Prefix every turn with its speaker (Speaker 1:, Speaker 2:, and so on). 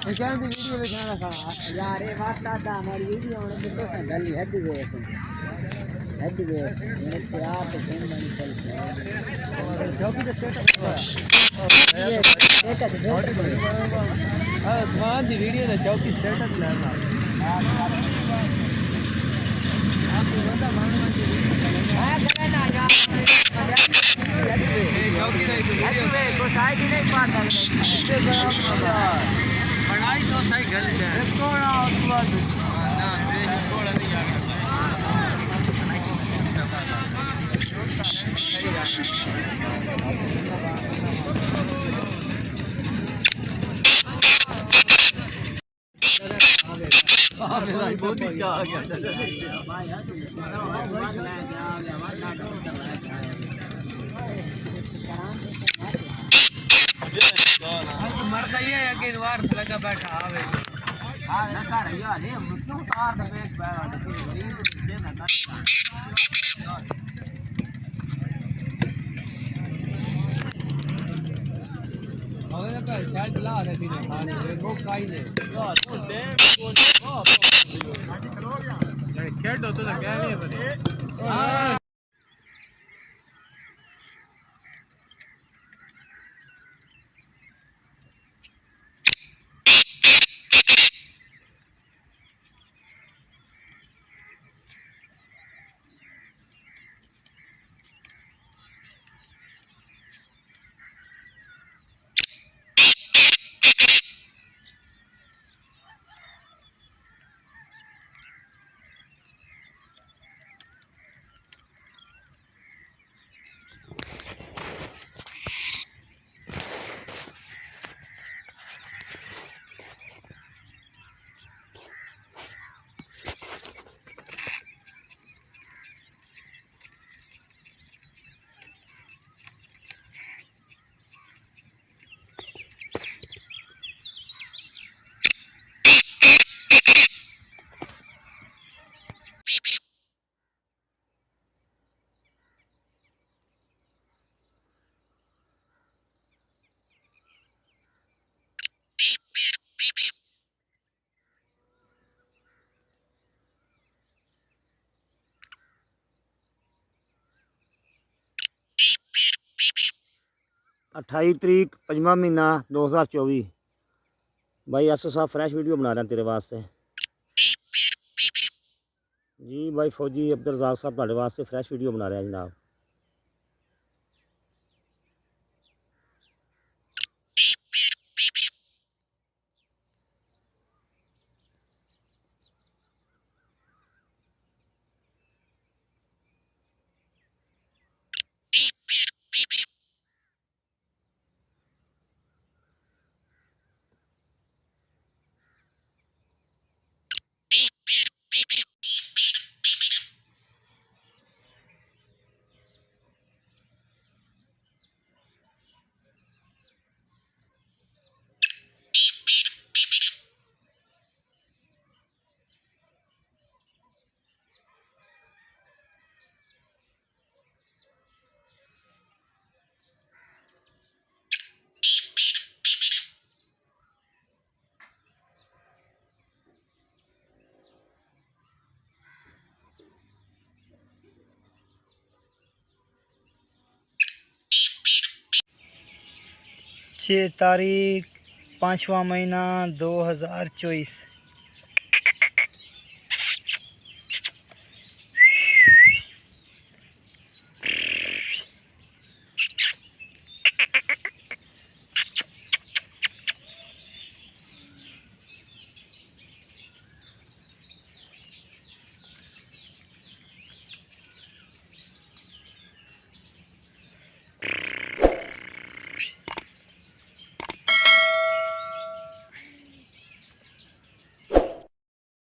Speaker 1: निशान की वीडियो में जाना था यार ये बात दादा हमारी वीडियो में तो संगल है दिवे मैंने क्या तो फोन नहीं चलता जॉब की स्टेटस हां समान दी वीडियो दा जॉब की स्टेटस लेना आप बंदा मारना हां करना यार को साइड ही नहीं पाता इससे बड़ा पढ़ाई तो सही गलत है इसको ना उसके बाद ना देश थोड़ा नहीं आ बहुत ही चाह गया भाई यार मरता ही है कि वार लगा बैठा आवे हां ना कर यार ये मुझे उतार दे पेट पैर गरीब से ना कर और ना कर चाल चला दे तीन खाने वो काई ले यार तो टाइम को खेल तो क्या नहीं बने हां 28 तरीक 5वां महीना 2024 भाई एस साहब फ्रैश वीडियो बना रहे हैं तेरे वास्ते जी भाई फौजी अब्दुल रज़ाक साहब तुम्हारे वास्ते फ्रैश वीडियो बना रहे हैं जनाब छः तारीख 5वां महीना 2024